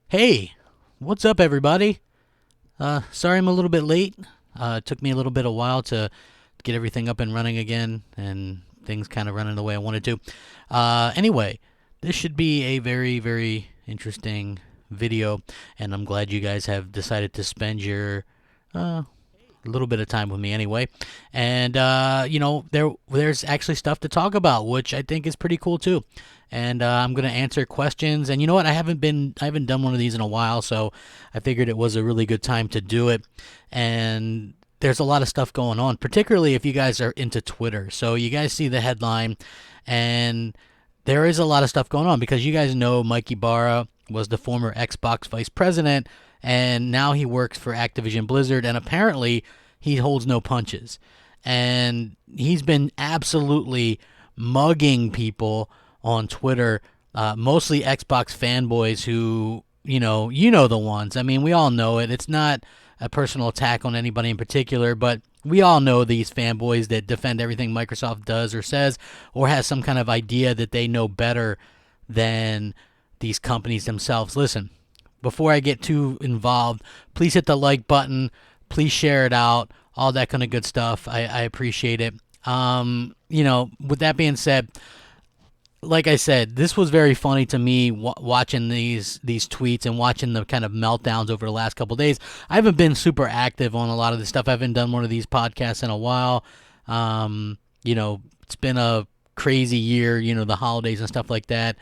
Hey, what's up, everybody? Sorry I'm a little bit late. It took me a little bit of while to get everything up and running again, and things kind of running the way I wanted to. Anyway, this should be a very, very interesting video, and I'm glad you guys have decided to spend your a little bit of time with me anyway. And there's actually stuff to talk about, which I think is pretty cool too. And I'm gonna answer questions. And you know what? I haven't done one of these in a while, so I figured it was a really good time to do it. And there's a lot of stuff going on, particularly if you guys are into Twitter. So you guys see the headline, and there is a lot of stuff going on because you guys know Mike Ybarra was the former Xbox vice president, and now he works for Activision Blizzard, and apparently he holds no punches. And he's been absolutely mugging people on Twitter, mostly Xbox fanboys who, you know the ones. I mean, we all know it. It's not a personal attack on anybody in particular, but we all know these fanboys that defend everything Microsoft does or says, or has some kind of idea that they know better than these companies themselves. Listen, before I get too involved, please hit the like button. Please share it out. All that kind of good stuff. I appreciate it. With that being said, like I said, this was very funny to me watching these tweets and watching the kind of meltdowns over the last couple of days. I haven't been super active on a lot of this stuff. I haven't done one of these podcasts in a while. It's been a crazy year, the holidays and stuff like that.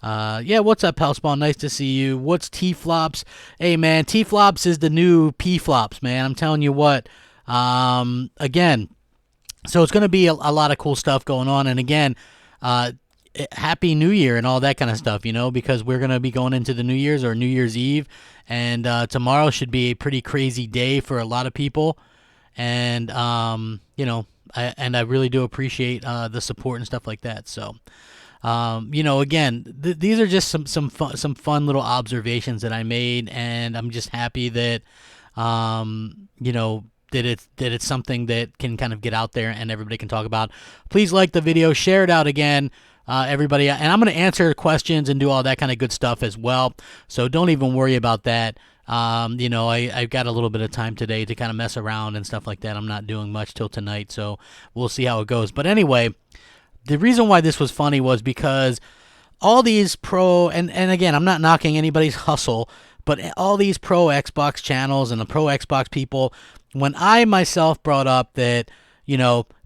What's up, Hellspawn? Nice to see you. What's T-Flops? Hey, man, T-Flops is the new P-Flops, man. I'm telling you what. Again, so it's going to be a lot of cool stuff going on. And again, Happy New Year and all that kind of stuff, because we're going to be going into the New Year's or New Year's Eve. And tomorrow should be a pretty crazy day for a lot of people. And, I really do appreciate the support and stuff like that. So, again, these are just some fun little observations that I made, and I'm just happy that, that it's something that can kind of get out there and everybody can talk about. Please like the video, share it out again, everybody, and I'm going to answer questions and do all that kind of good stuff as well. So don't even worry about that. I've got a little bit of time today to kind of mess around and stuff like that. I'm not doing much till tonight, so we'll see how it goes. But anyway, the reason why this was funny was because all these pro, and again, I'm not knocking anybody's hustle, but all these pro Xbox channels and the pro Xbox people, when I myself brought up that,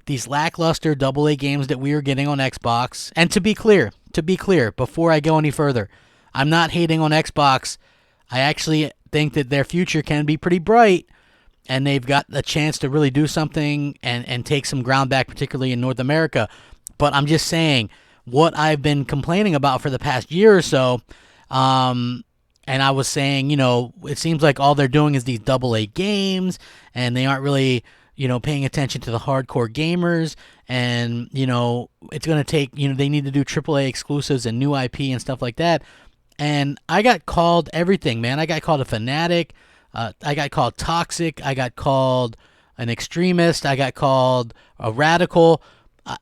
these lackluster AA games that we were getting on Xbox, and to be clear, before I go any further, I'm not hating on Xbox. I actually think that their future can be pretty bright, and they've got a chance to really do something and take some ground back, particularly in North America. But I'm just saying what I've been complaining about for the past year or so. And I was saying, it seems like all they're doing is these AA games, and they aren't really, paying attention to the hardcore gamers. And, it's going to take, they need to do AAA exclusives and new IP and stuff like that. And I got called everything, man. I got called a fanatic. I got called toxic. I got called an extremist. I got called a radical.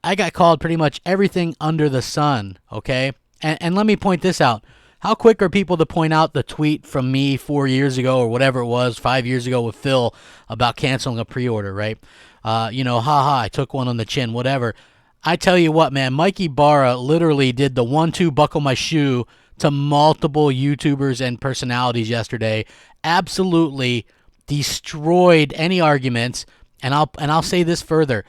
I got called pretty much everything under the sun, okay? And let me point this out. How quick are people to point out the tweet from me 4 years ago or whatever it was, 5 years ago with Phil about canceling a pre-order, right? Haha, I took one on the chin, whatever. I tell you what, man, Mike Ybarra literally did the 1-2 buckle my shoe to multiple YouTubers and personalities yesterday. Absolutely destroyed any arguments. And I'll say this further.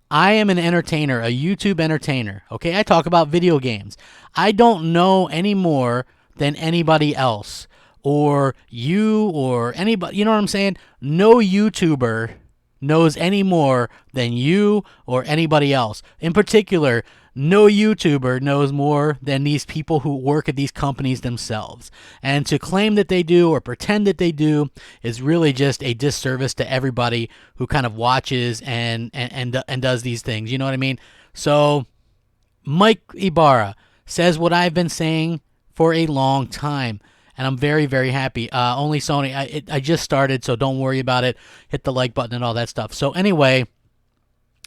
I am an entertainer, a YouTube entertainer, okay? I talk about video games. I don't know any more than anybody else, or you, or anybody, you know what I'm saying? No YouTuber knows any more than you or anybody else. In particular, no YouTuber knows more than these people who work at these companies themselves. And to claim that they do or pretend that they do is really just a disservice to everybody who kind of watches and does these things. You know what I mean? So Mike Ybarra says what I've been saying for a long time. And I'm very, very happy. Only Sony. I just started, so don't worry about it. Hit the like button and all that stuff. So anyway,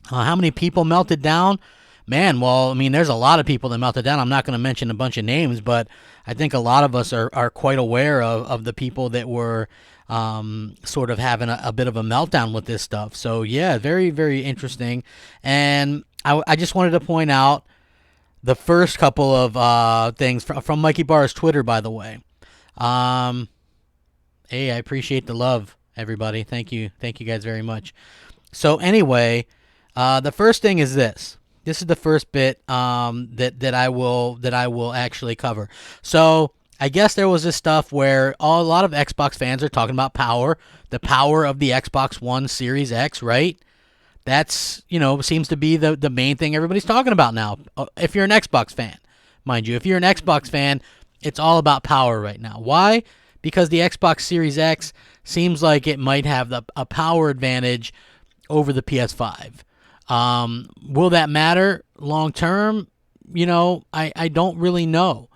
how many people melted down? Man, well, I mean, there's a lot of people that melted down. I'm not going to mention a bunch of names, but I think a lot of us are quite aware of the people that were sort of having a bit of a meltdown with this stuff. So, yeah, very, very interesting. And I just wanted to point out the first couple of things from Mike Ybarra's Twitter, by the way. Hey, I appreciate the love, everybody. Thank you. Thank you guys very much. So anyway, the first thing is this. This is the first bit that I will actually cover. So I guess there was this stuff where a lot of Xbox fans are talking about power, the power of the Xbox One Series X, right? That's, seems to be the main thing everybody's talking about now. If you're an Xbox fan, mind you, if you're an Xbox fan, it's all about power right now. Why? Because the Xbox Series X seems like it might have a power advantage over the PS5. Will that matter long term? I don't really know.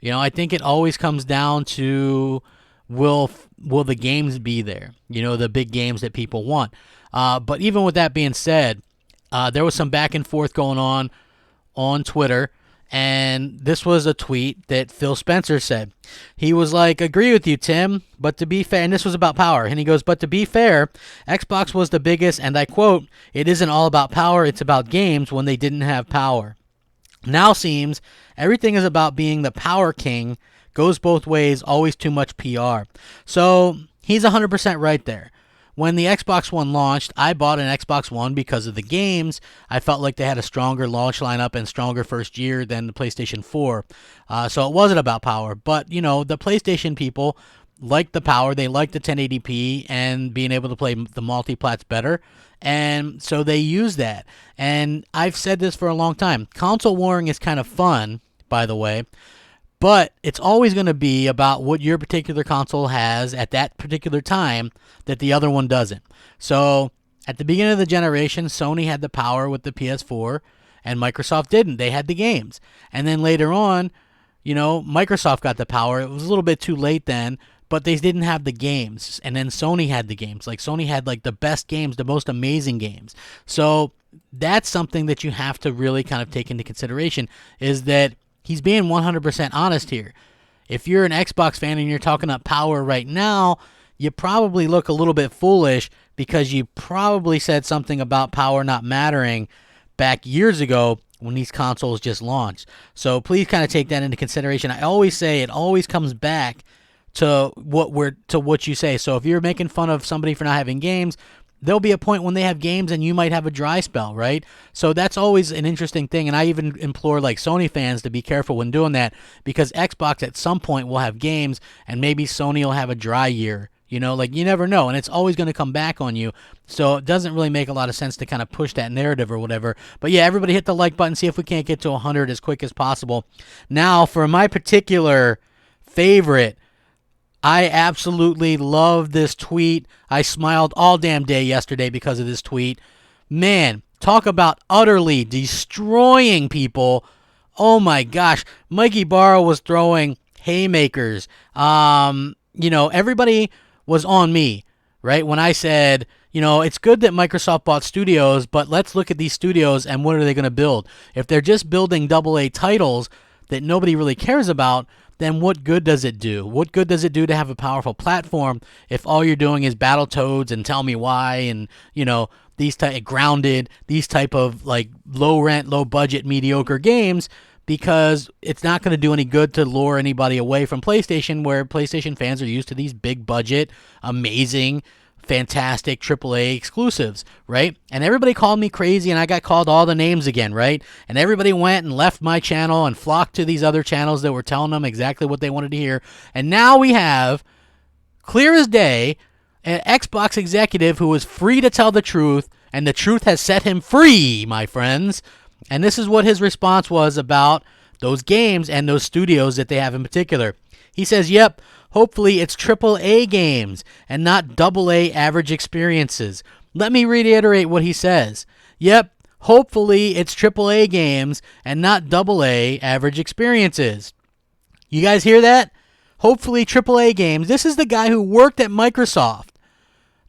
I think it always comes down to will the games be there? The big games that people want. But even with that being said, there was some back and forth going on Twitter. And this was a tweet that Phil Spencer said. He was like, agree with you, Tim, but to be fair, and this was about power. And he goes, but to be fair, Xbox was the biggest, and I quote, it isn't all about power, it's about games when they didn't have power. Now seems everything is about being the power king, goes both ways, always too much PR. So he's 100% right there. When the Xbox One launched, I bought an Xbox One because of the games. I felt like they had a stronger launch lineup and stronger first year than the PlayStation 4. So it wasn't about power. But, the PlayStation people liked the power. They liked the 1080p and being able to play the multiplats better. And so they use that. And I've said this for a long time. Console warring is kind of fun, by the way. But it's always going to be about what your particular console has at that particular time that the other one doesn't. So at the beginning of the generation, Sony had the power with the PS4, and Microsoft didn't. They had the games. And then later on, Microsoft got the power. It was a little bit too late then, but they didn't have the games. And then Sony had the games. Like Sony had like the best games, the most amazing games. So that's something that you have to really kind of take into consideration, is that he's being 100% honest here. If you're an Xbox fan and you're talking about power right now, you probably look a little bit foolish because you probably said something about power not mattering back years ago when these consoles just launched. So please kind of take that into consideration. I always say it always comes back to what you say. So if you're making fun of somebody for not having games, there'll be a point when they have games and you might have a dry spell, right? So that's always an interesting thing, and I even implore like Sony fans to be careful when doing that, because Xbox at some point will have games and maybe Sony will have a dry year. You never know, and it's always going to come back on you. So it doesn't really make a lot of sense to kind of push that narrative or whatever. But yeah, everybody hit the like button, see if we can't get to 100 as quick as possible. Now, for my particular favorite, I absolutely love this tweet. I smiled all damn day yesterday because of this tweet. Man, talk about utterly destroying people. Oh my gosh. Mike Ybarra was throwing haymakers. Everybody was on me, right? When I said, it's good that Microsoft bought studios, but let's look at these studios and what are they going to build? If they're just building AA titles that nobody really cares about, then what good does it do? What good does it do to have a powerful platform if all you're doing is Battletoads and Tell Me Why and, these type Grounded, these type of like low rent, low budget, mediocre games, because it's not going to do any good to lure anybody away from PlayStation, where PlayStation fans are used to these big budget, amazing, fantastic AAA exclusives, right? And everybody called me crazy, and I got called all the names again, right? And everybody went and left my channel and flocked to these other channels that were telling them exactly what they wanted to hear. And now we have, clear as day, an Xbox executive who is free to tell the truth, and the truth has set him free, my friends. And this is what his response was about those games and those studios that they have in particular. He says, yep, hopefully it's AAA games and not AA average experiences. Let me reiterate what he says. Yep, hopefully it's AAA games and not AA average experiences. You guys hear that? Hopefully AAA games. This is the guy who worked at Microsoft.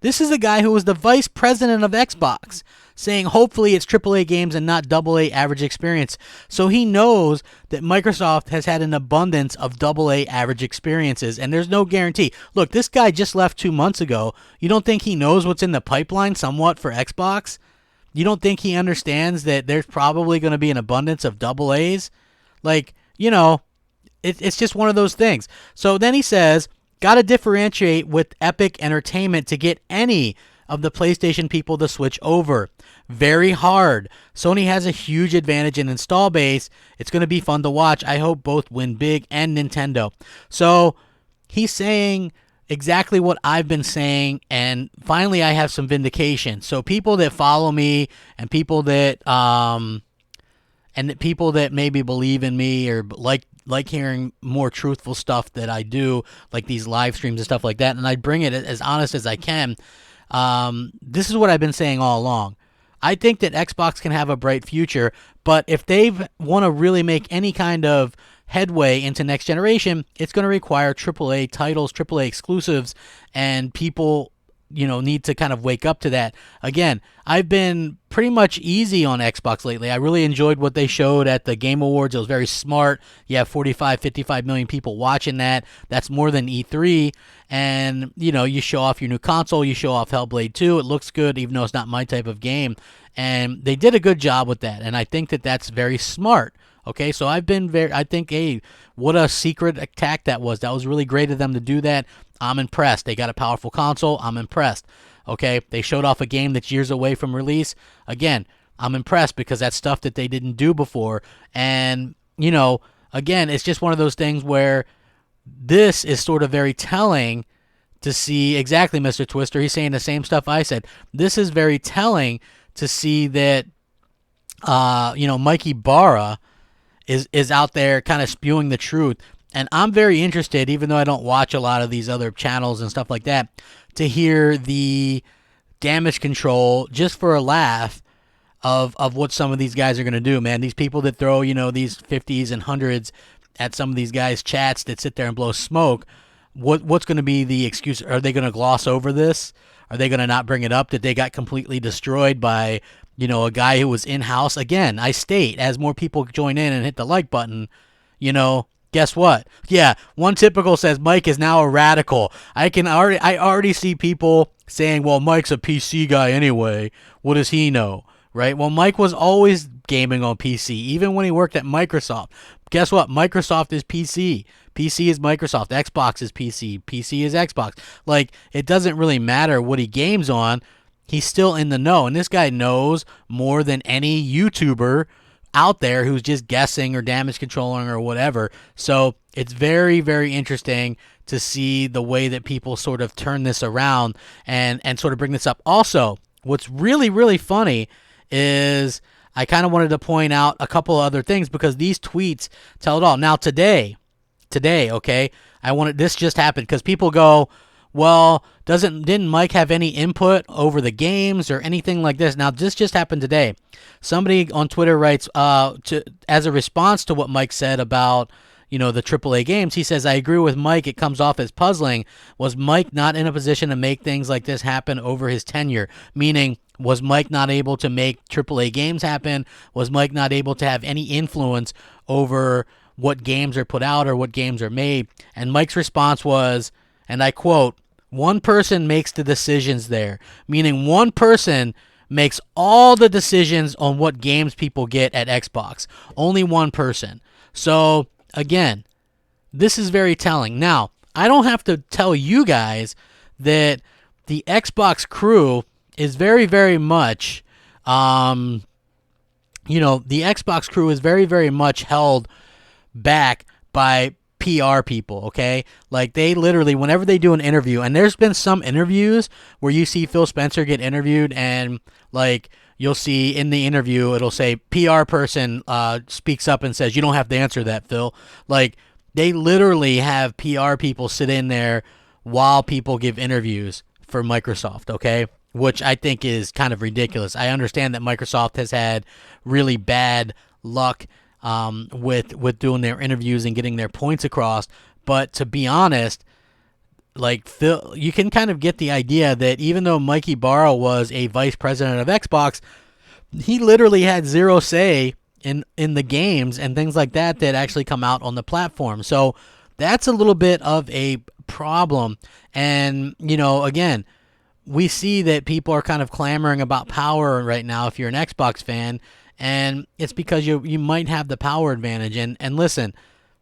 This is the guy who was the vice president of Xbox. saying hopefully it's AAA games and not AA average experience. So he knows that Microsoft has had an abundance of AA average experiences, and there's no guarantee. Look, this guy just left 2 months ago. You don't think he knows what's in the pipeline somewhat for Xbox? You don't think he understands that there's probably going to be an abundance of AA's? Like, you know, it's just one of those things. So then he says, got to differentiate with Epic Entertainment to get any of the PlayStation people to switch over. Very hard. Sony has a huge advantage in install base. It's going to be fun to watch. I hope both win big, and Nintendo. So he's saying exactly what I've been saying, and finally I have some vindication. So people that follow me and people that people that maybe believe in me or like hearing more truthful stuff that I do, like these live streams and stuff like that, and I bring it as honest as I can. This is what I've been saying all along. I think that Xbox can have a bright future, but if they want to really make any kind of headway into next generation, it's going to require AAA titles, AAA exclusives, and people, you know, need to kind of wake up to that. Again, I've been pretty much easy on Xbox lately. I really enjoyed what they showed at the Game Awards. It was very smart. You have 45, 55 million people watching that. That's more than E3. And, you know, you show off your new console. You show off Hellblade 2. It looks good, even though it's not my type of game. And they did a good job with that. And I think that that's very smart. Okay, so I think, hey, what a secret attack that was. That was really great of them to do that. I'm impressed. They got a powerful console. I'm impressed. Okay, they showed off a game that's years away from release. Again, I'm impressed because that's stuff that they didn't do before. And, you know, again, it's just one of those things where this is sort of very telling to see exactly, Mr. Twister. He's saying the same stuff I said. This is very telling to see that, you know, Mike Ybarra is out there kind of spewing the truth. And I'm very interested, even though I don't watch a lot of these other channels and stuff like that, to hear the damage control, just for a laugh, of what some of these guys are going to do, man. These people that throw, you know, these 50s and 100s at some of these guys' chats that sit there and blow smoke, what's going to be the excuse? Are they going to gloss over this? Are they going to not bring it up that they got completely destroyed by, you know, a guy who was in-house? Again, I state, as more people join in and hit the like button, you know, guess what? Yeah, One Typical says Mike is now a radical. I already see people saying, well, Mike's a PC guy anyway. What does he know? Right? Well, Mike was always gaming on PC, even when he worked at Microsoft. Guess what? Microsoft is PC. PC is Microsoft. Xbox is PC. PC is Xbox. Like, it doesn't really matter what he games on. He's still in the know. And this guy knows more than any YouTuber out there who's just guessing or damage controlling or whatever. So it's very, very interesting to see the way that people sort of turn this around and sort of bring this up. Also, what's really, really funny is I kind of wanted to point out a couple of other things because these tweets tell it all. Now today, okay, this just happened because people go, well, didn't Mike have any input over the games or anything like this? Now, this just happened today. Somebody on Twitter writes, as a response to what Mike said about, you know, the AAA games, he says, I agree with Mike. It comes off as puzzling. Was Mike not in a position to make things like this happen over his tenure? Meaning, was Mike not able to make AAA games happen? Was Mike not able to have any influence over what games are put out or what games are made? And Mike's response was, and I quote, one person makes the decisions there, meaning one person makes all the decisions on what games people get at Xbox. Only one person. So, again, this is very telling. Now, I don't have to tell you guys that the Xbox crew is very, very much, you know, the Xbox crew is very, very much held back by PR people, okay? Like, they literally, whenever they do an interview, and there's been some interviews where you see Phil Spencer get interviewed, and, like, you'll see in the interview, it'll say, PR person speaks up and says, you don't have to answer that, Phil. Like, they literally have PR people sit in there while people give interviews for Microsoft, okay? Which I think is kind of ridiculous. I understand that Microsoft has had really bad luck with doing their interviews and getting their points across. But to be honest, like, Phil, you can kind of get the idea that even though Mike Ybarra was a vice president of Xbox, he literally had zero say in the games and things like that that actually come out on the platform. So that's a little bit of a problem. And, you know, again, we see that people are kind of clamoring about power right now if you're an Xbox fan, and it's because you might have the power advantage. And listen,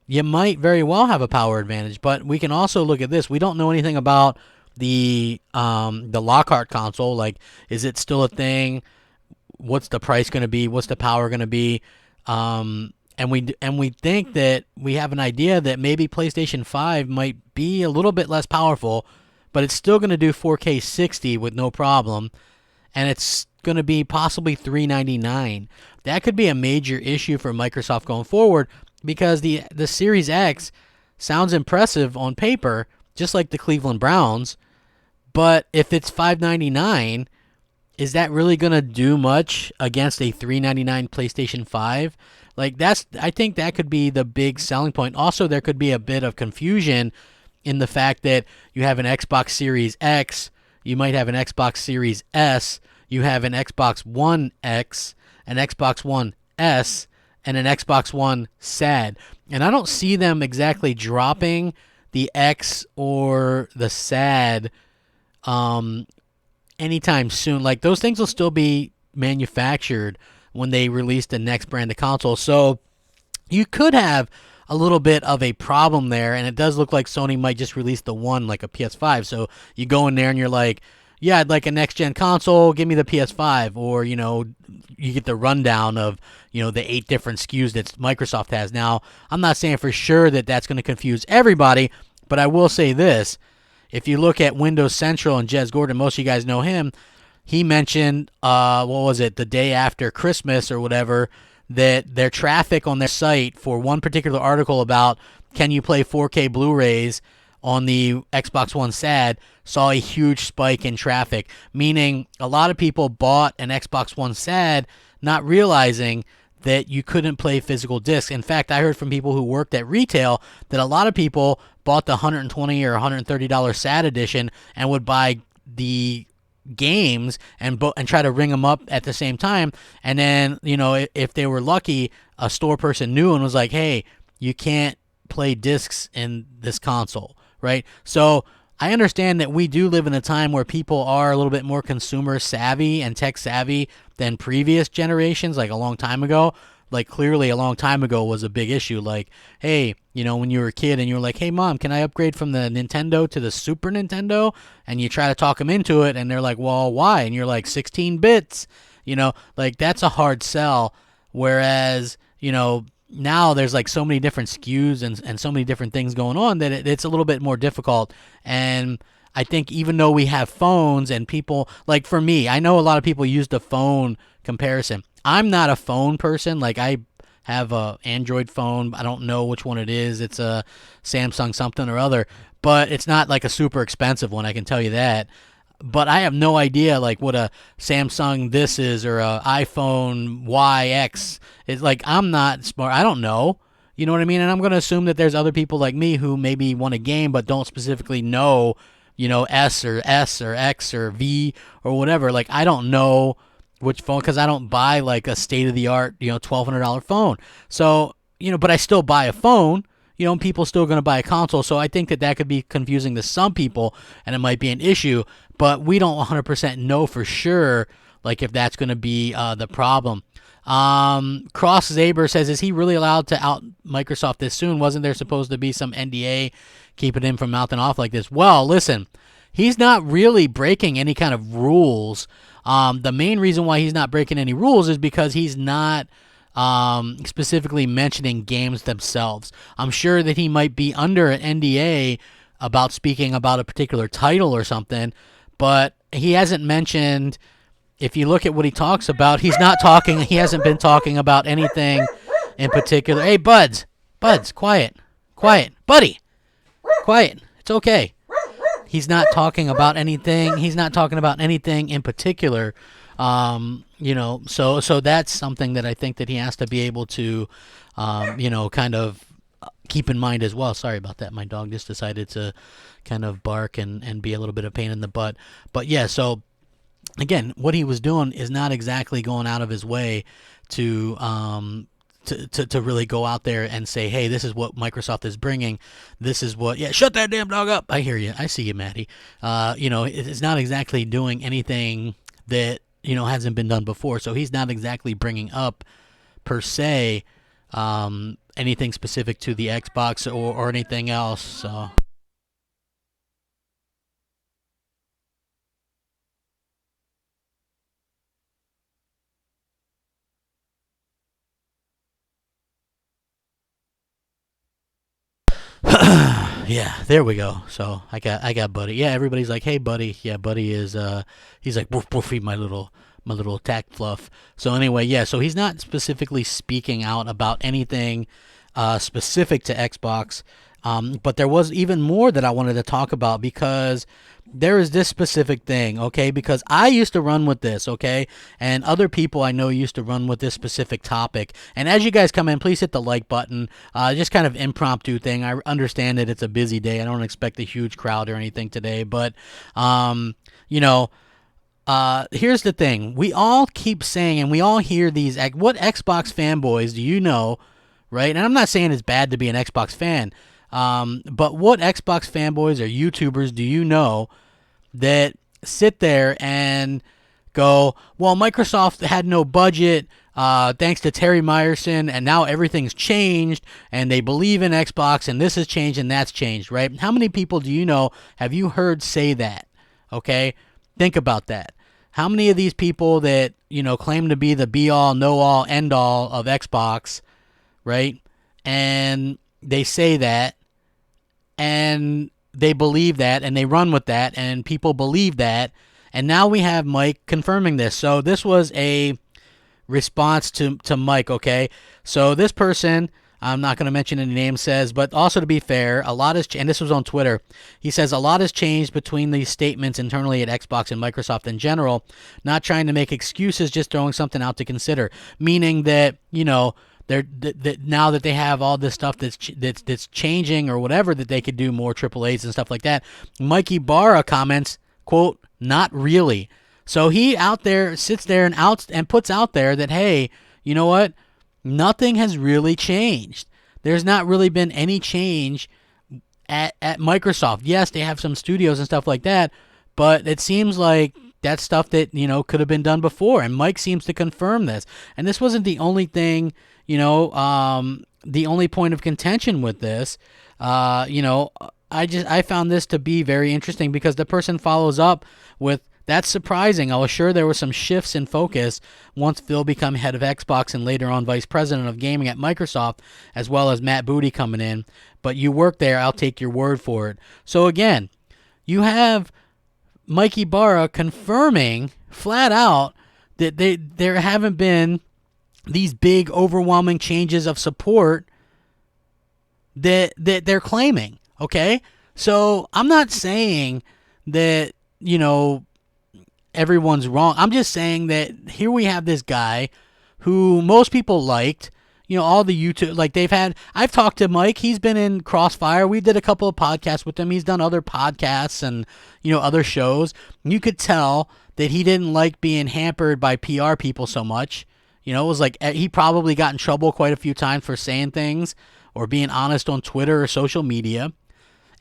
you might very well have a power advantage, but we can also look at this. We don't know anything about the Lockhart console. Like, is it still a thing? What's the price going to be? What's the power going to be? And we think that we have an idea that maybe PlayStation 5 might be a little bit less powerful, but it's still going to do 4K 60 with no problem, and it's going to be possibly $399. That could be a major issue for Microsoft going forward, because the Series X sounds impressive on paper, just like the Cleveland Browns, but if it's $599, is that really going to do much against a $399 PlayStation 5? Like, I think that could be the big selling point. Also, there could be a bit of confusion in the fact that you have an Xbox Series X, you might have an Xbox Series S, you have an Xbox One X, an Xbox One S, and an Xbox One SAD. And I don't see them exactly dropping the X or the SAD anytime soon. Like, those things will still be manufactured when they release the next brand of console. So you could have a little bit of a problem there, and it does look like Sony might just release the one, like a PS5. So you go in there and you're like, yeah, I'd like a next-gen console, give me the PS5. Or, you know, you get the rundown of, you know, the 8 different SKUs that Microsoft has. Now, I'm not saying for sure that that's going to confuse everybody, but I will say this. If you look at Windows Central and Jez Gordon, most of you guys know him, he mentioned, what was it, the day after Christmas or whatever, that their traffic on their site for one particular article about can you play 4K Blu-rays on the Xbox One SAD saw a huge spike in traffic, meaning a lot of people bought an Xbox One SAD not realizing that you couldn't play physical discs. In fact, I heard from people who worked at retail that a lot of people bought the $120 or $130 SAD edition and would buy the games and try to ring them up at the same time. And then, you know, if they were lucky, a store person knew and was like, hey, you can't play discs in this console, right? So I understand that we do live in a time where people are a little bit more consumer savvy and tech savvy than previous generations, like a long time ago. Like, clearly a long time ago was a big issue. Like, hey, you know, when you were a kid and you were like, hey, Mom, can I upgrade from the Nintendo to the Super Nintendo? And you try to talk them into it, and they're like, well, why? And you're like, 16 bits. You know, like, that's a hard sell. Whereas, you know, now there's like so many different SKUs and so many different things going on that it's a little bit more difficult. And I think even though we have phones and people, like for me, I know a lot of people use the phone comparison. I'm not a phone person. Like, I have a Android phone. I don't know which one it is. It's a Samsung something or other, but it's not like a super expensive one, I can tell you that. But I have no idea like what a Samsung this is or a iPhone YX. It's like, I'm not smart. I don't know. You know what I mean? And I'm going to assume that there's other people like me who maybe want a game but don't specifically know, you know, S or X or V or whatever. Like, I don't know which phone, because I don't buy like a state-of-the-art, you know, $1,200 phone. So, you know, but I still buy a phone, you know, and people still going to buy a console. So I think that could be confusing to some people, and it might be an issue, but we don't 100% know for sure, like, if that's going to be the problem. Cross Zaber says, is he really allowed to out Microsoft this soon? Wasn't there supposed to be some NDA keeping him from mouthing off like this? Well, listen, he's not really breaking any kind of rules. The main reason why he's not breaking any rules is because he's not specifically mentioning games themselves. I'm sure that he might be under an NDA about speaking about a particular title or something, but he hasn't mentioned, if you look at what he talks about, he hasn't been talking about anything in particular. Hey, Buds, quiet, buddy, quiet, it's okay. He's not talking about anything. He's not talking about anything in particular. You know, so that's something that I think that he has to be able to, you know, kind of keep in mind as well. Sorry about that. My dog just decided to kind of bark and be a little bit of pain in the butt. But yeah, so again, what he was doing is not exactly going out of his way to to really go out there and say, hey, this is what Microsoft is bringing. This is what, yeah, shut that damn dog up. I hear you. I see you, Maddie. It's not exactly doing anything that, hasn't been done before. So he's not exactly bringing up, per se, anything specific to the Xbox or anything else. So. Yeah, there we go. So I got Buddy. Yeah, everybody's like, hey, Buddy. Yeah, Buddy is he's like, woof woof, my little tack fluff. So anyway, yeah, so he's not specifically speaking out about anything specific to Xbox. But there was even more that I wanted to talk about, because there is this specific thing, okay? Because I used to run with this, okay? And other people I know used to run with this specific topic. And as you guys come in, please hit the like button. Just kind of impromptu thing. I understand that it's a busy day. I don't expect a huge crowd or anything today. But, here's the thing. We all keep saying, and we all hear these, what Xbox fanboys do you know, right? And I'm not saying it's bad to be an Xbox fan. But what Xbox fanboys or YouTubers do you know that sit there and go, well, Microsoft had no budget, thanks to Terry Myerson, and now everything's changed, and they believe in Xbox, and this has changed, and that's changed, right? How many people do you know, have you heard say that? Okay? Think about that. How many of these people that, claim to be the be-all, know-all, end-all of Xbox, right? And they say that, and they believe that, and they run with that, and people believe that, and now we have Mike confirming this. So this was a response to Mike, okay? So this person, I'm not going to mention any names, says, but also to be fair, a lot has and this was on Twitter. He says a lot has changed between these statements internally at Xbox and Microsoft in general. Not trying to make excuses, just throwing something out to consider. Meaning that, now that they have all this stuff that's changing or whatever, that they could do more AAAs and stuff like that. Mike Ybarra comments, quote, not really. So he out there sits there and puts out there that, hey, you know what? Nothing has really changed. There's not really been any change at Microsoft. Yes, they have some studios and stuff like that, but it seems like that's stuff that, could have been done before. And Mike seems to confirm this. And this wasn't the only thing, the only point of contention with this. I found this to be very interesting, because the person follows up with, that's surprising. I was sure there were some shifts in focus once Phil became head of Xbox and later on vice president of gaming at Microsoft, as well as Matt Booty coming in. But you work there, I'll take your word for it. So again, you have Mike Ybarra confirming flat out that there haven't been these big overwhelming changes of support that they're claiming, okay? So I'm not saying that, everyone's wrong. I'm just saying that here we have this guy who most people liked, all the YouTube, like I've talked to Mike. He's been in Crossfire. We did a couple of podcasts with him. He's done other podcasts and, other shows. You could tell that he didn't like being hampered by PR people so much. It was like he probably got in trouble quite a few times for saying things or being honest on Twitter or social media.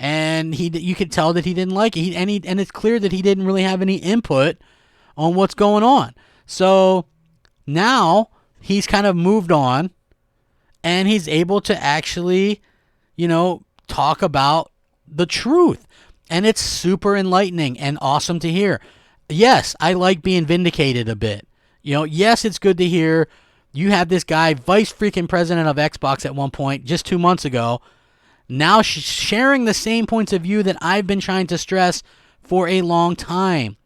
And you could tell that he didn't like it. And it's clear that he didn't really have any input on what's going on. So now he's kind of moved on, and he's able to actually, talk about the truth. And it's super enlightening and awesome to hear. Yes, I like being vindicated a bit. Yes, it's good to hear you have this guy, vice freaking president of Xbox at one point, just 2 months ago, now sharing the same points of view that I've been trying to stress for a long time.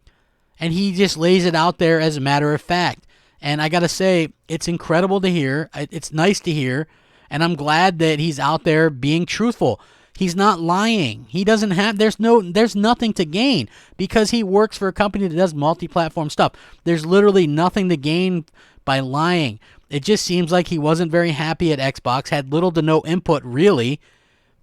And he just lays it out there as a matter of fact. And I got to say, it's incredible to hear. It's nice to hear. And I'm glad that he's out there being truthful. He's not lying. He doesn't have, there's nothing to gain, because he works for a company that does multi-platform stuff. There's literally nothing to gain by lying. It just seems like he wasn't very happy at Xbox, had little to no input really.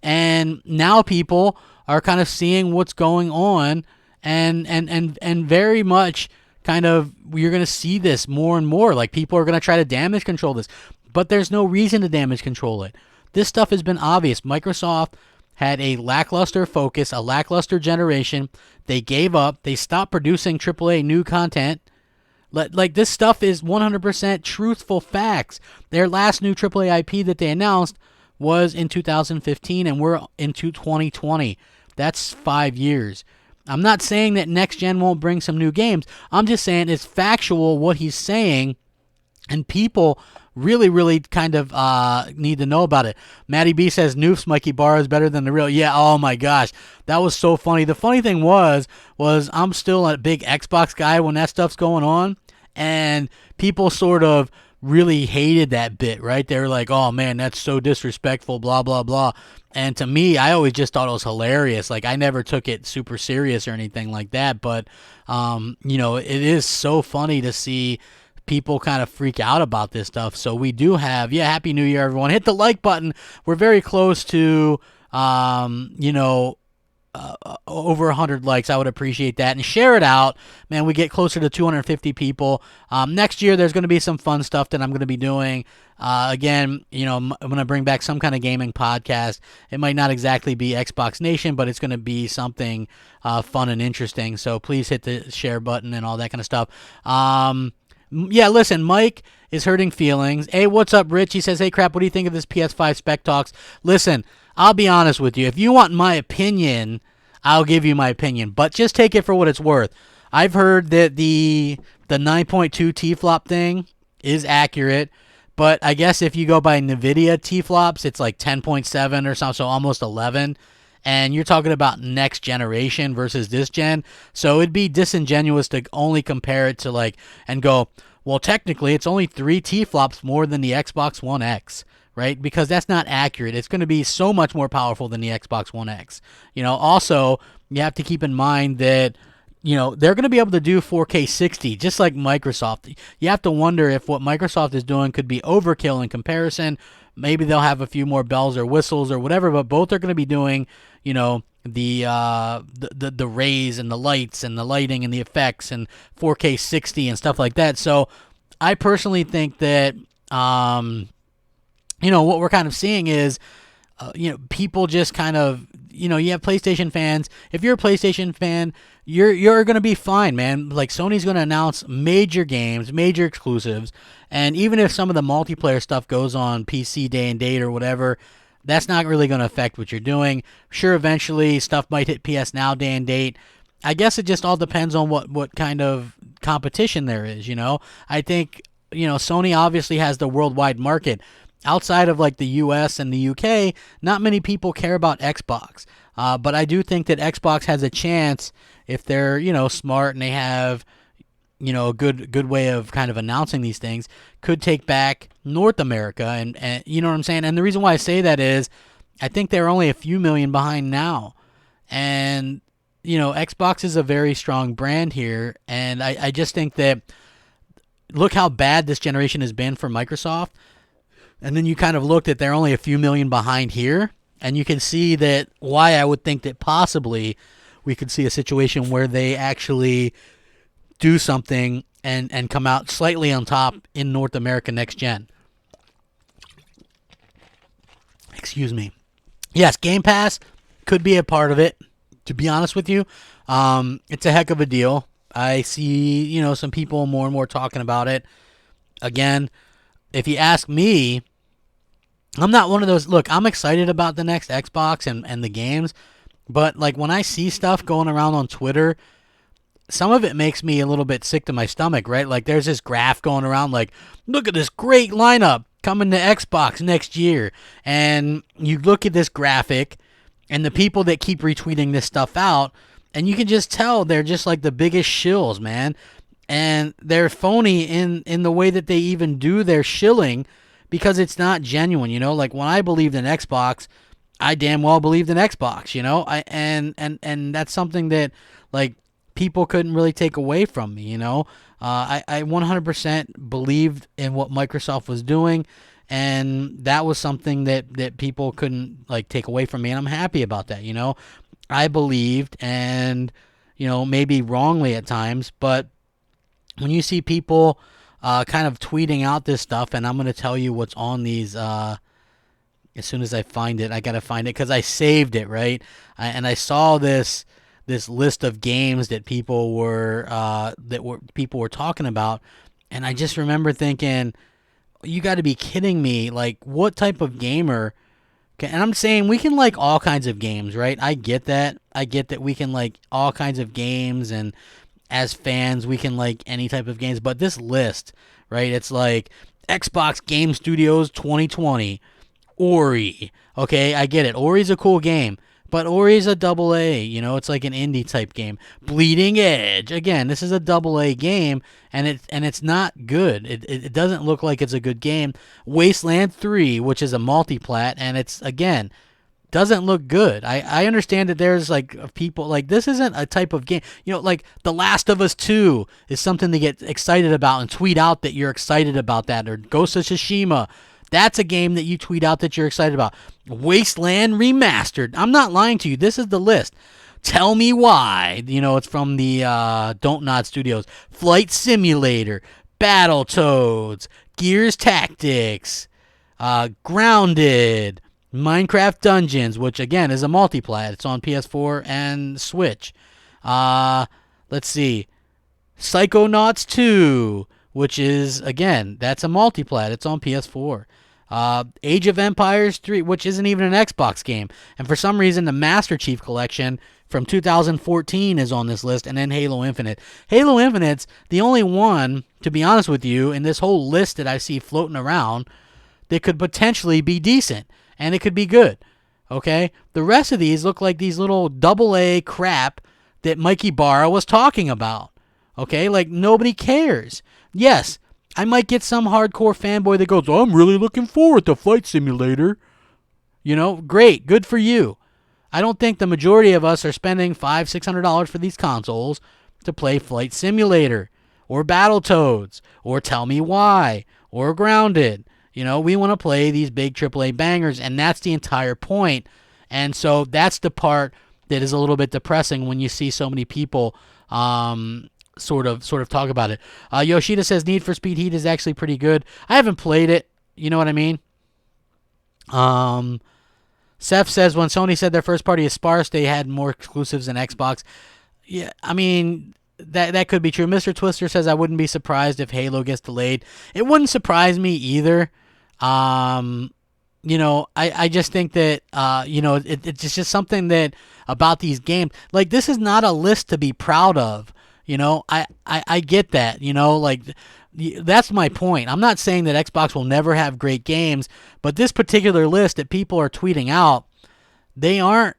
And now people are kind of seeing what's going on and very much kind of, you're going to see this more and more. Like, people are going to try to damage control this, but there's no reason to damage control it. This stuff has been obvious. Microsoft had a lackluster focus, a lackluster generation. They gave up. They stopped producing AAA new content. Like, this stuff is 100% truthful facts. Their last new AAA IP that they announced was in 2015, and we're into 2020. That's 5 years. I'm not saying that next gen won't bring some new games. I'm just saying it's factual what he's saying, and people really, really kind of need to know about it. Matty B says, Noofs, Mike Ybarra is better than the real. Yeah, oh my gosh. That was so funny. The funny thing was I'm still a big Xbox guy when that stuff's going on, and people sort of really hated that bit, right? They were like, oh man, that's so disrespectful, blah, blah, blah. And to me, I always just thought it was hilarious. Like, I never took it super serious or anything like that. But, it is so funny to see people kind of freak out about this stuff. So we do have, Happy New Year, everyone. Hit the like button. We're very close to, over 100 likes. I would appreciate that. And share it out. Man, we get closer to 250 people. Next year, there's going to be some fun stuff that I'm going to be doing. Again, I'm going to bring back some kind of gaming podcast. It might not exactly be Xbox Nation, but it's going to be something fun and interesting. So please hit the share button and all that kind of stuff. Listen, Mike is hurting feelings. Hey, what's up, Rich? He says, hey, Crap, what do you think of this PS5 spec talks? Listen, I'll be honest with you. If you want my opinion, I'll give you my opinion. But just take it for what it's worth. I've heard that the 9.2 T-flop thing is accurate. But I guess if you go by NVIDIA T-flops, it's like 10.7 or something, so almost 11. And you're talking about next generation versus this gen. So it'd be disingenuous to only compare it to and go, well, technically it's only 3 T-flops more than the Xbox One X, right? Because that's not accurate. It's going to be so much more powerful than the Xbox One X. Also, you have to keep in mind that, they're going to be able to do 4K 60, just like Microsoft. You have to wonder if what Microsoft is doing could be overkill in comparison. Maybe they'll have a few more bells or whistles or whatever, but both are going to be doing, the rays and the lights and the lighting and the effects and 4K 60 and stuff like that. So I personally think that, what we're kind of seeing is, people just kind of, you have PlayStation fans. If you're a PlayStation fan, you're going to be fine, man. Like, Sony's going to announce major games, major exclusives, and even if some of the multiplayer stuff goes on PC day and date or whatever, that's not really going to affect what you're doing. Sure, eventually stuff might hit PS Now day and date. I guess it just all depends on what kind of competition there is, I think, Sony obviously has the worldwide market. Outside of the US and the UK, not many people care about Xbox. But I do think that Xbox has a chance if they're, smart and they have, a good way of kind of announcing these things, could take back North America. And you know what I'm saying? And the reason why I say that is I think they're only a few million behind now. And, Xbox is a very strong brand here. And I just think that look how bad this generation has been for Microsoft. And then you kind of looked at they're only a few million behind here, and you can see that why I would think that possibly we could see a situation where they actually do something and come out slightly on top in North America next gen. Excuse me. Yes, Game Pass could be a part of it, to be honest with you. It's a heck of a deal. I see, some people more and more talking about it. Again, if you ask me, I'm not one of those. Look, I'm excited about the next Xbox and the games, but when I see stuff going around on Twitter, some of it makes me a little bit sick to my stomach, right? There's this graph going around look at this great lineup coming to Xbox next year. And you look at this graphic and the people that keep retweeting this stuff out, and you can just tell they're just the biggest shills, man. And they're phony in the way that they even do their shilling, because it's not genuine, when I believed in Xbox, I damn well believed in Xbox, and that's something that people couldn't really take away from me, I 100% believed in what Microsoft was doing, and that was something that people couldn't take away from me, and I'm happy about that, I believed, and maybe wrongly at times, but when you see people kind of tweeting out this stuff, and I'm going to tell you what's on these as soon as I find it. I got to find it because I saved it, right? And I saw this list of games that people were talking about, and I just remember thinking, you got to be kidding me. Like, what type of gamer and I'm saying we can like all kinds of games, right? I get that. I get that we can like all kinds of games, and as fans, we can like any type of games. But this list, right? It's like Xbox Game Studios 2020, Ori. Okay, I get it. Ori's a cool game, but Ori's a double A. You know, it's like an indie type game. Bleeding Edge. Again, this is a double A game, and it's not good. It doesn't look like it's a good game. Wasteland 3, which is a multiplat, and it's again doesn't look good. I understand that there's like people like this isn't a type of game. You know, like The Last of Us 2 is something to get excited about and tweet out that you're excited about that, or Ghost of Tsushima. That's a game that you tweet out that you're excited about. Wasteland Remastered. I'm not lying to you. This is the list. Tell Me Why. You know, it's from the Don't Nod Studios. Flight Simulator. Battletoads. Gears Tactics. Grounded. Minecraft Dungeons, which again is a multiplat. It's on PS4 and Switch. Let's see. Psychonauts 2, which is, again, that's a multiplat. It's on PS4. Age of Empires 3, which isn't even an Xbox game. And for some reason, the Master Chief Collection from 2014 is on this list, and then Halo Infinite. Halo Infinite's the only one, to be honest with you, in this whole list that I see floating around that could potentially be decent, and it could be good. Okay? The rest of these look like these little AA crap that Mike Ybarra was talking about. Okay? Like, nobody cares. Yes, I might get some hardcore fanboy that goes, I'm really looking forward to Flight Simulator. You know, great, good for you. I don't think the majority of us are spending $500-$600 for these consoles to play Flight Simulator or Battletoads or Tell Me Why or Grounded. You know, we want to play these big AAA bangers, and that's the entire point. And so that's the part that is a little bit depressing when you see so many people sort of talk about it. Yoshida says Need for Speed Heat is actually pretty good. I haven't played it. You know what I mean? Seth says when Sony said their first party is sparse, they had more exclusives than Xbox. Yeah, I mean, that could be true. Mr. Twister says I wouldn't be surprised if Halo gets delayed. It wouldn't surprise me either. You know, I just think that, you know, it's just something that about these games. Like, this is not a list to be proud of. You know, I get that, you know, like, that's my point. I'm not saying that Xbox will never have great games, but this particular list that people are tweeting out, they aren't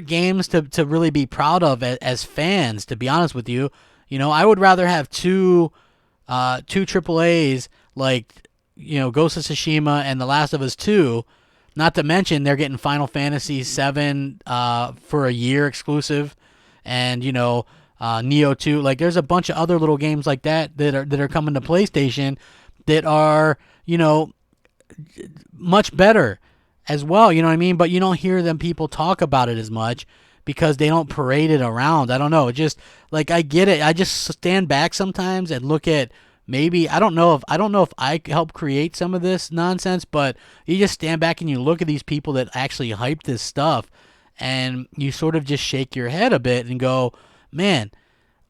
games to really be proud of as fans, to be honest with you. You know, I would rather have two AAAs like, you know, Ghost of Tsushima and The Last of Us 2, not to mention they're getting Final Fantasy 7 for a year exclusive, and, you know, Neo 2. Like, there's a bunch of other little games like that are coming to PlayStation that are, you know, much better as well, you know what I mean? But you don't hear them people talk about it as much because they don't parade it around. I don't know. It just, like, I get it. I just stand back sometimes and look at, maybe, I don't know if I help create some of this nonsense, but you just stand back and you look at these people that actually hype this stuff, and you sort of just shake your head a bit and go, man,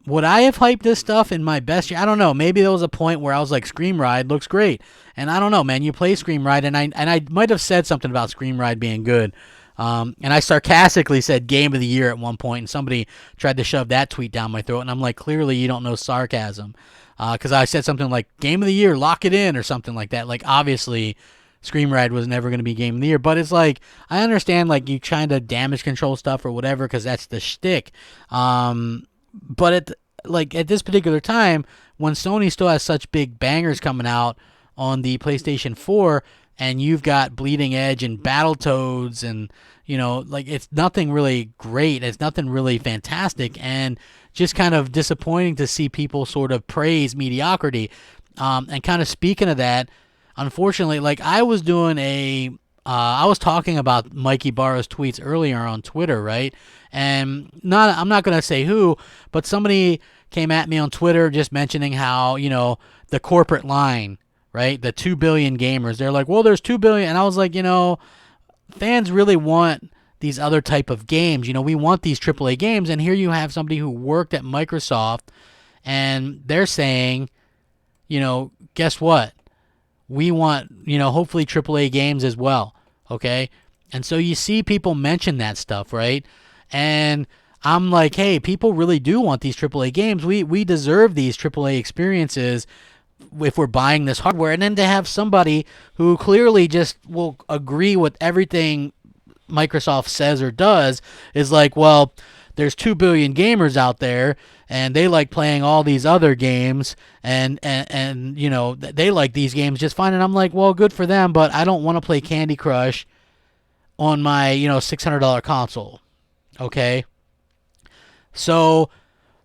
would I have hyped this stuff in my best year? I don't know. Maybe there was a point where I was like, Scream Ride looks great. And I don't know, man. You play Scream Ride, and I might have said something about Scream Ride being good. And I sarcastically said Game of the Year at one point, and somebody tried to shove that tweet down my throat. And I'm like, clearly you don't know sarcasm. Because I said something like, Game of the Year, lock it in, or something like that. Like, obviously, Scream Ride was never going to be Game of the Year. But it's like, I understand, like, you trying to damage control stuff or whatever, because that's the shtick. But at this particular time, when Sony still has such big bangers coming out on the PlayStation 4, and you've got Bleeding Edge and Battletoads, and, you know, like, it's nothing really great. It's nothing really fantastic, and just kind of disappointing to see people sort of praise mediocrity. And kind of speaking of that, unfortunately, like, I was doing a I was talking about Mike Ybarra's tweets earlier on Twitter, right? And I'm not going to say who, but somebody came at me on Twitter just mentioning how, the corporate line, right? The 2 billion gamers. They're like, well, there's 2 billion. And I was like, fans really want these other type of games. We want these AAA games. And here you have somebody who worked at Microsoft, and they're saying, guess what? We want, hopefully AAA games as well, okay? And so you see people mention that stuff, right? And I'm like, hey, people really do want these AAA games. We deserve these AAA experiences if we're buying this hardware. And then to have somebody who clearly just will agree with everything Microsoft says or does is like, well, there's 2 billion gamers out there, and they like playing all these other games, and they like these games just fine. And I'm like, well, good for them, but I don't want to play Candy Crush on my $600 console. Okay, so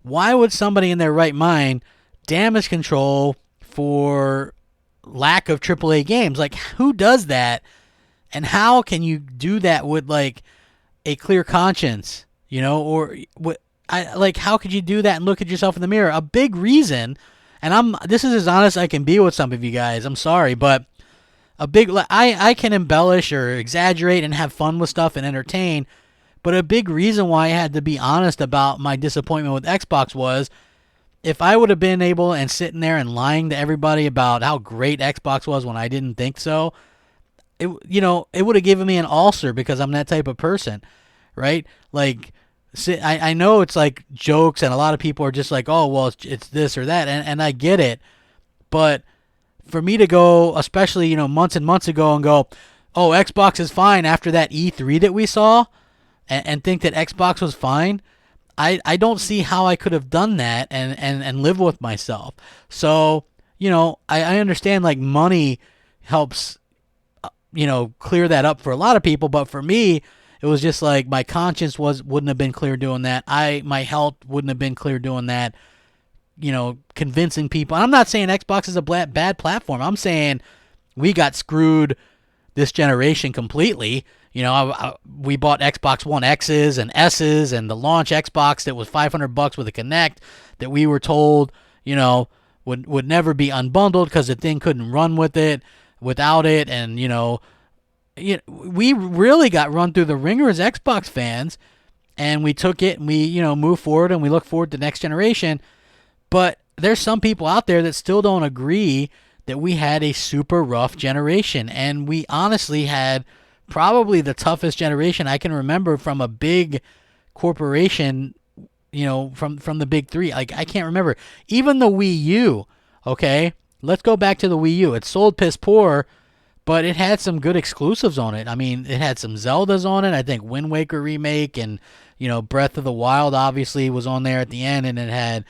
why would somebody in their right mind damage control for lack of AAA games? Like, who does that, and how can you do that with like a clear conscience? Or what? How could you do that and look at yourself in the mirror? A big reason, and this is as honest I can be with some of you guys. I'm sorry, but I can embellish or exaggerate and have fun with stuff and entertain, but a big reason why I had to be honest about my disappointment with Xbox was, if I would have been able and sitting there and lying to everybody about how great Xbox was when I didn't think so, it would have given me an ulcer, because I'm that type of person, right? Like, I know it's like jokes, and a lot of people are just like, oh, well, it's this or that, and I get it. But for me to go, especially, months and months ago, and go, oh, Xbox is fine after that E3 that we saw, and think that Xbox was fine, I don't see how I could have done that and live with myself. So, I understand, like, money helps, clear that up for a lot of people, but for me, it was just like my conscience wouldn't have been clear doing that. My health wouldn't have been clear doing that. Convincing people. I'm not saying Xbox is a bad platform. I'm saying we got screwed this generation completely. We bought Xbox One X's and S's, and the launch Xbox that was $500 with a Kinect that we were told, would never be unbundled because the thing couldn't run without it, and we really got run through the ringer as Xbox fans, and we took it and we, move forward, and we look forward to the next generation. But there's some people out there that still don't agree that we had a super rough generation, and we honestly had probably the toughest generation I can remember from a big corporation, from the big three. Like, I can't remember. Even the Wii U, okay? Let's go back to the Wii U. It sold piss poor, but it had some good exclusives on it. I mean, it had some Zeldas on it. I think Wind Waker Remake and, Breath of the Wild obviously was on there at the end. And it had,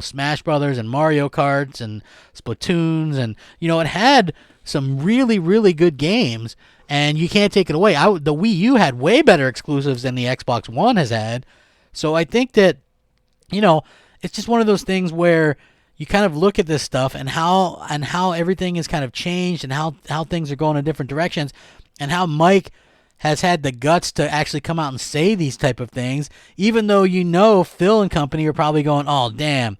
Smash Brothers and Mario Karts and Splatoons. And, it had some really, really good games. And you can't take it away. The Wii U had way better exclusives than the Xbox One has had. So I think that, it's just one of those things where you kind of look at this stuff and how everything is kind of changed, and how things are going in different directions, and how Mike has had the guts to actually come out and say these type of things, even though Phil and company are probably going, oh, damn,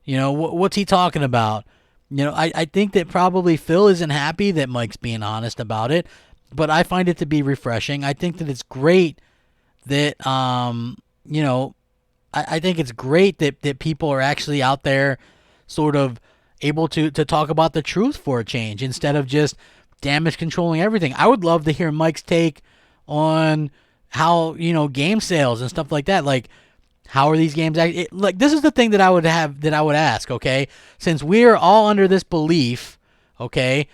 what's he talking about? I think that probably Phil isn't happy that Mike's being honest about it, but I find it to be refreshing. I think that it's great that, I think it's great that people are actually out there sort of able to talk about the truth for a change, instead of just damage controlling everything. I would love to hear Mike's take on how, game sales and stuff like that. Like, how are these games like, this is the thing that I would ask, okay? Since we're all under this belief, okay,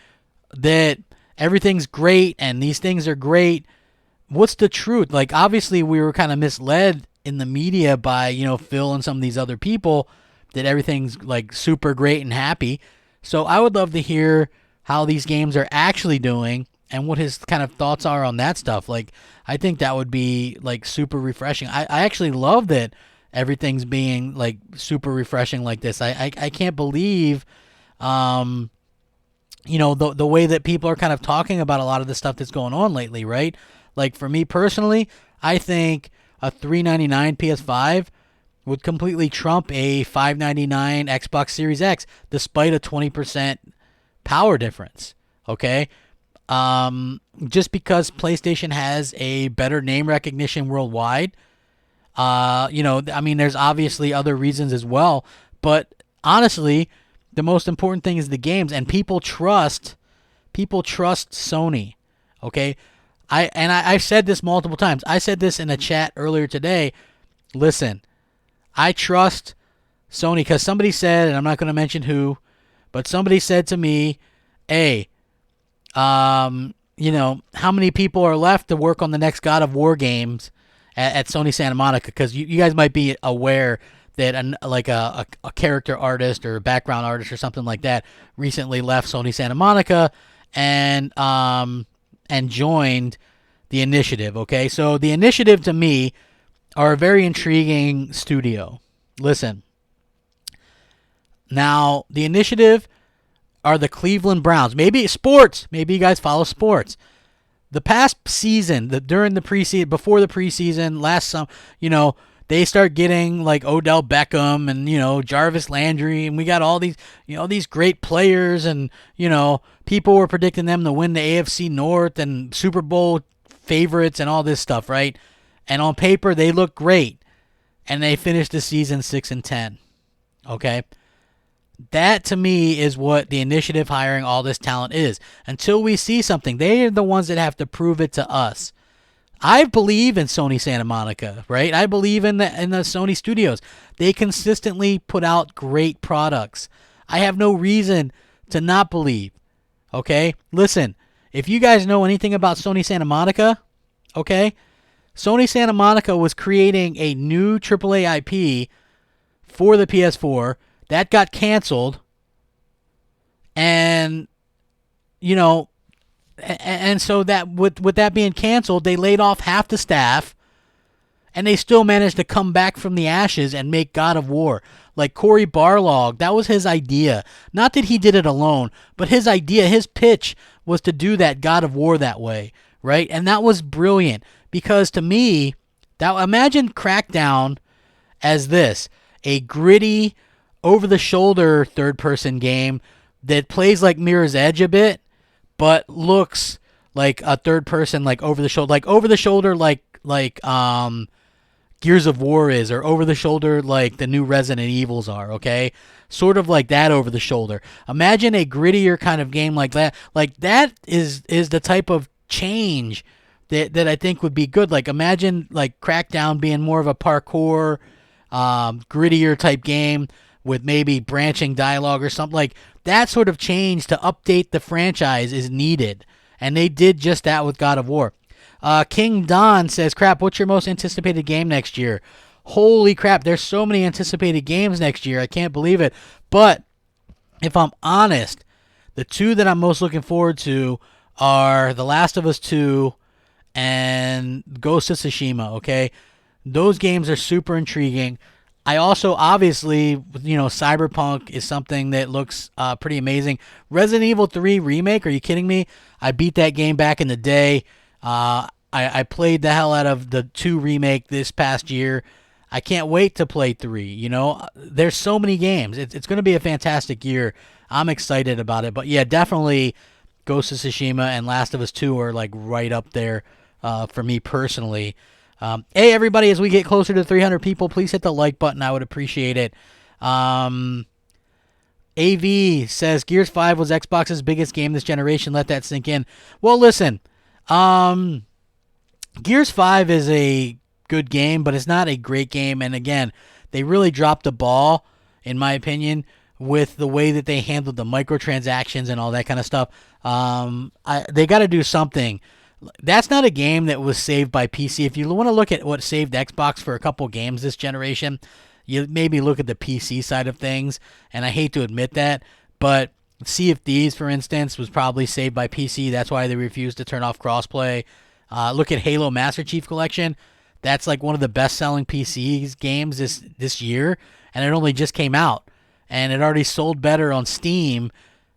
that everything's great and these things are great, what's the truth? Like, obviously we were kind of misled in the media by, Phil and some of these other people, that everything's like super great and happy. So I would love to hear how these games are actually doing and what his kind of thoughts are on that stuff. Like, I think that would be like super refreshing. I actually love that everything's being like super refreshing like this. I can't believe, the way that people are kind of talking about a lot of the stuff that's going on lately, right? Like for me personally, I think a $399 PS5 would completely trump a $599 Xbox Series X, despite a 20% power difference. Okay, just because PlayStation has a better name recognition worldwide. I mean, there's obviously other reasons as well, but honestly, the most important thing is the games, and people trust Sony. Okay, I've said this multiple times. I said this in a chat earlier today. Listen, I trust Sony because somebody said, and I'm not going to mention who, but somebody said to me, "Hey, how many people are left to work on the next God of War games at Sony Santa Monica?" Because you guys might be aware that a character artist or a background artist or something like that recently left Sony Santa Monica and joined the Initiative. Okay, so the Initiative to me are a very intriguing studio. Listen, now the Initiative are the Cleveland Browns. Maybe sports. Maybe you guys follow sports. The past season, during the preseason, before the preseason, last summer, they start getting like Odell Beckham and Jarvis Landry, and we got all these these great players, and people were predicting them to win the AFC North and Super Bowl favorites and all this stuff, right? And on paper they look great, and they finished the season 6-10. Okay, that to me is what the Initiative hiring all this talent is. Until we see something, they are the ones that have to prove it to us. I believe in Sony Santa Monica, right? I believe in the Sony studios. They consistently put out great products. I have no reason to not believe. Okay? Listen, if you guys know anything about Sony Santa Monica, okay? Sony Santa Monica was creating a new AAA IP for the PS4 that got canceled, and and so that with that being canceled, they laid off half the staff, and they still managed to come back from the ashes and make God of War. Like Cory Barlog, that was his idea. Not that he did it alone, but his idea, his pitch was to do that God of War that way, right? And that was brilliant, because to me, imagine Crackdown as this, a gritty, over-the-shoulder third-person game that plays like Mirror's Edge a bit, but looks like a third-person, like over-the-shoulder, like Gears of War is, or over-the-shoulder like the new Resident Evils are, okay? Sort of like that over-the-shoulder. Imagine a grittier kind of game like that. Like, that is the type of change that I think would be good. Like, imagine, like, Crackdown being more of a parkour, grittier type game with maybe branching dialogue or something. Like, that sort of change to update the franchise is needed. And they did just that with God of War. King Don says, "Crap, what's your most anticipated game next year?" Holy crap, there's so many anticipated games next year. I can't believe it. But if I'm honest, the two that I'm most looking forward to are The Last of Us 2 and Ghost of Tsushima, okay? Those games are super intriguing. I also, obviously, Cyberpunk is something that looks pretty amazing. Resident Evil 3 Remake, are you kidding me? I beat that game back in the day. I played the hell out of the 2 Remake this past year. I can't wait to play 3, There's so many games. It's going to be a fantastic year. I'm excited about it. But, yeah, definitely Ghost of Tsushima and Last of Us 2 are, like, right up there for me personally. Hey, everybody, as we get closer to 300 people, please hit the like button. I would appreciate it. AV says, Gears 5 was Xbox's biggest game this generation. Let that sink in. Well, listen, Gears 5 is a good game, but it's not a great game. And again, they really dropped the ball, in my opinion, with the way that they handled the microtransactions and all that kind of stuff. They got to do something. That's not a game that was saved by PC. If you want to look at what saved Xbox for a couple games this generation, you maybe look at the PC side of things, and I hate to admit that, but Sea of Thieves, for instance, was probably saved by PC. That's why they refused to turn off crossplay. Look at Halo Master Chief Collection. That's like one of the best-selling PC games this year, and it only just came out, and it already sold better on Steam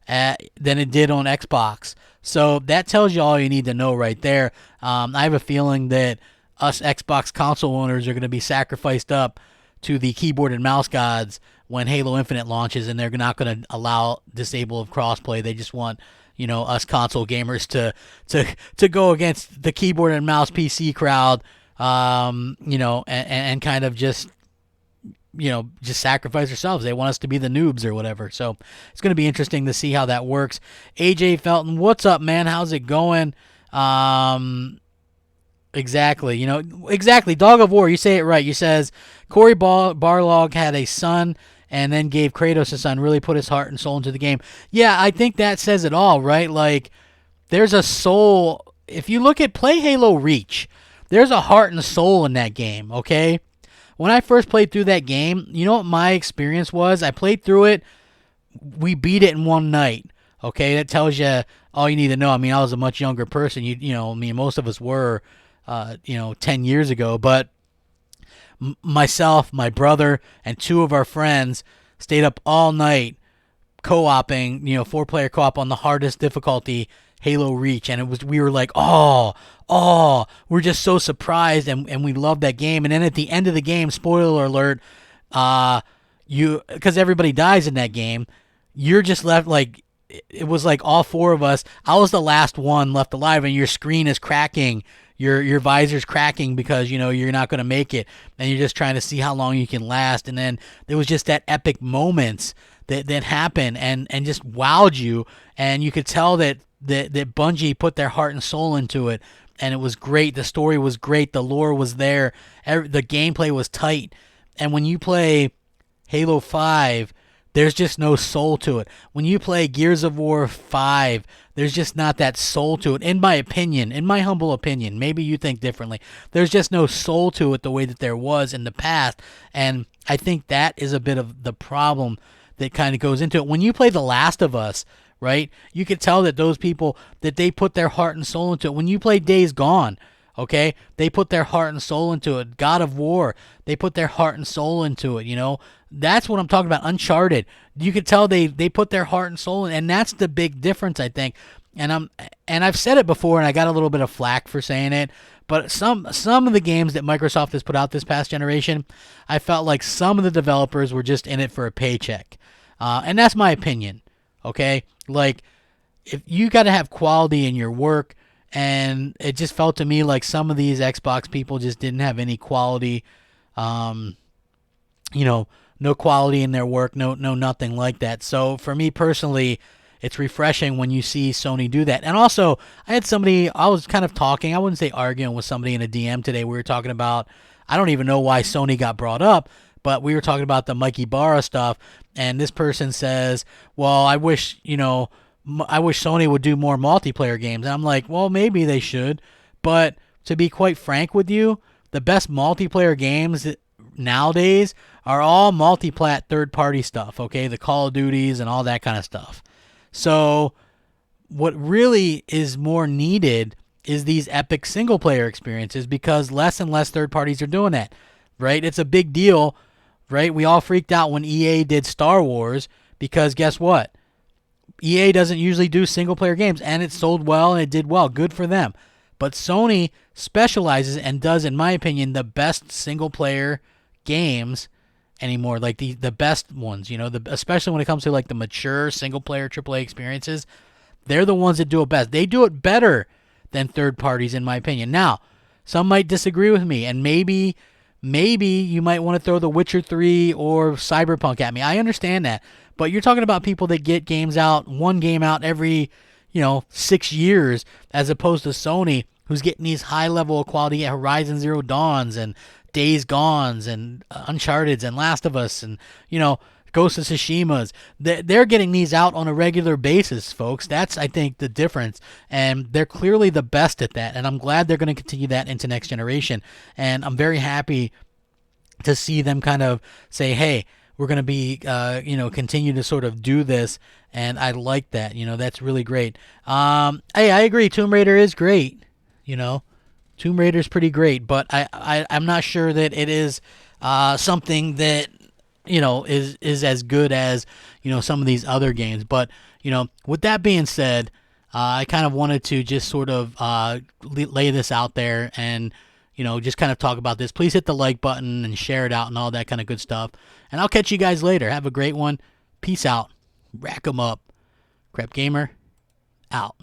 than it did on Xbox. So that tells you all you need to know right there. I have a feeling that us Xbox console owners are going to be sacrificed up to the keyboard and mouse gods when Halo Infinite launches, and they're not going to allow disable of crossplay. They just want, us console gamers to go against the keyboard and mouse PC crowd, and kind of just sacrifice ourselves. They want us to be the noobs or whatever. So it's going to be interesting to see how that works. AJ Felton, what's up, man? How's it going? Exactly. Exactly. Dog of War, you say it right. You says Corey Barlog had a son and then gave Kratos a son, really put his heart and soul into the game. Yeah, I think that says it all, right? Like, there's a soul. If you look at Play Halo Reach, there's a heart and soul in that game, okay? When I first played through that game, you know what my experience was? I played through it. We beat it in one night, okay? That tells you all you need to know. I mean, I was a much younger person. Most of us were, 10 years ago. But myself, my brother, and two of our friends stayed up all night co-oping, 4-player co-op on the hardest difficulty, Halo Reach, and we were like, we're just so surprised, and we loved that game. And then at the end of the game, spoiler alert, because everybody dies in that game, you're just left like, it was like all four of us. I was the last one left alive, and your screen is cracking. Your visor's cracking because, you're not going to make it, and you're just trying to see how long you can last. And then there was just that epic moments that happened and just wowed you, and you could tell that Bungie put their heart and soul into it, and it was great. The story was great. The lore was there. The gameplay was tight. And when you play Halo 5, there's just no soul to it. When you play Gears of War 5, there's just not that soul to it, in my opinion, in my humble opinion. Maybe you think differently. There's just no soul to it the way that there was in the past, and I think that is a bit of the problem that kind of goes into it. When you play The Last of Us, right, you could tell that those people, that they put their heart and soul into it. When you play Days Gone, okay, they put their heart and soul into it. God of War, they put their heart and soul into it, That's what I'm talking about. Uncharted, you could tell they put their heart and soul in, and that's the big difference, I think. And I've said it before, and I got a little bit of flack for saying it, but some of the games that Microsoft has put out this past generation, I felt like some of the developers were just in it for a paycheck. And that's my opinion, okay? Like, if you got to have quality in your work, and it just felt to me like some of these Xbox people just didn't have any quality, no quality in their work, no nothing like that. So for me personally, it's refreshing when you see Sony do that. And also, I was kind of talking, I wouldn't say arguing with somebody in a DM today. We were talking about, I don't even know why Sony got brought up, but we were talking about the Mike Ybarra stuff, and this person says, well, I wish Sony would do more multiplayer games. And I'm like, well, maybe they should, but to be quite frank with you, the best multiplayer games nowadays are all multi-plat third-party stuff, okay? The Call of Duties and all that kind of stuff. So what really is more needed is these epic single-player experiences, because less and less third parties are doing that, right? It's a big deal, right? We all freaked out when EA did Star Wars, because guess what? EA doesn't usually do single-player games, and it sold well and it did well. Good for them. But Sony specializes and does, in my opinion, the best single-player games anymore, like the best ones, especially when it comes to like the mature single-player AAA experiences. They're the ones that do it best. They do it better than third parties, in my opinion. Now, some might disagree with me, and maybe you might want to throw The Witcher 3 or Cyberpunk at me. I understand that. But you're talking about people that get one game out every, 6 years, as opposed to Sony, who's getting these high level of quality at Horizon Zero Dawns and Days Gones and Uncharted and Last of Us and, Ghost of Tsushima's. They're getting these out on a regular basis, folks. That's, I think, the difference. And they're clearly the best at that. And I'm glad they're going to continue that into next generation. And I'm very happy to see them kind of say, hey, we're going to be, continue to sort of do this. And I like that. That's really great. Hey, I agree. Tomb Raider is great. Tomb Raider is pretty great. But I'm not sure that it is something that, is as good as, some of these other games. But, with that being said, I kind of wanted to just sort of lay this out there and, just kind of talk about this. Please hit the like button and share it out and all that kind of good stuff. And I'll catch you guys later. Have a great one. Peace out. Rack 'em up. Crapgamer out.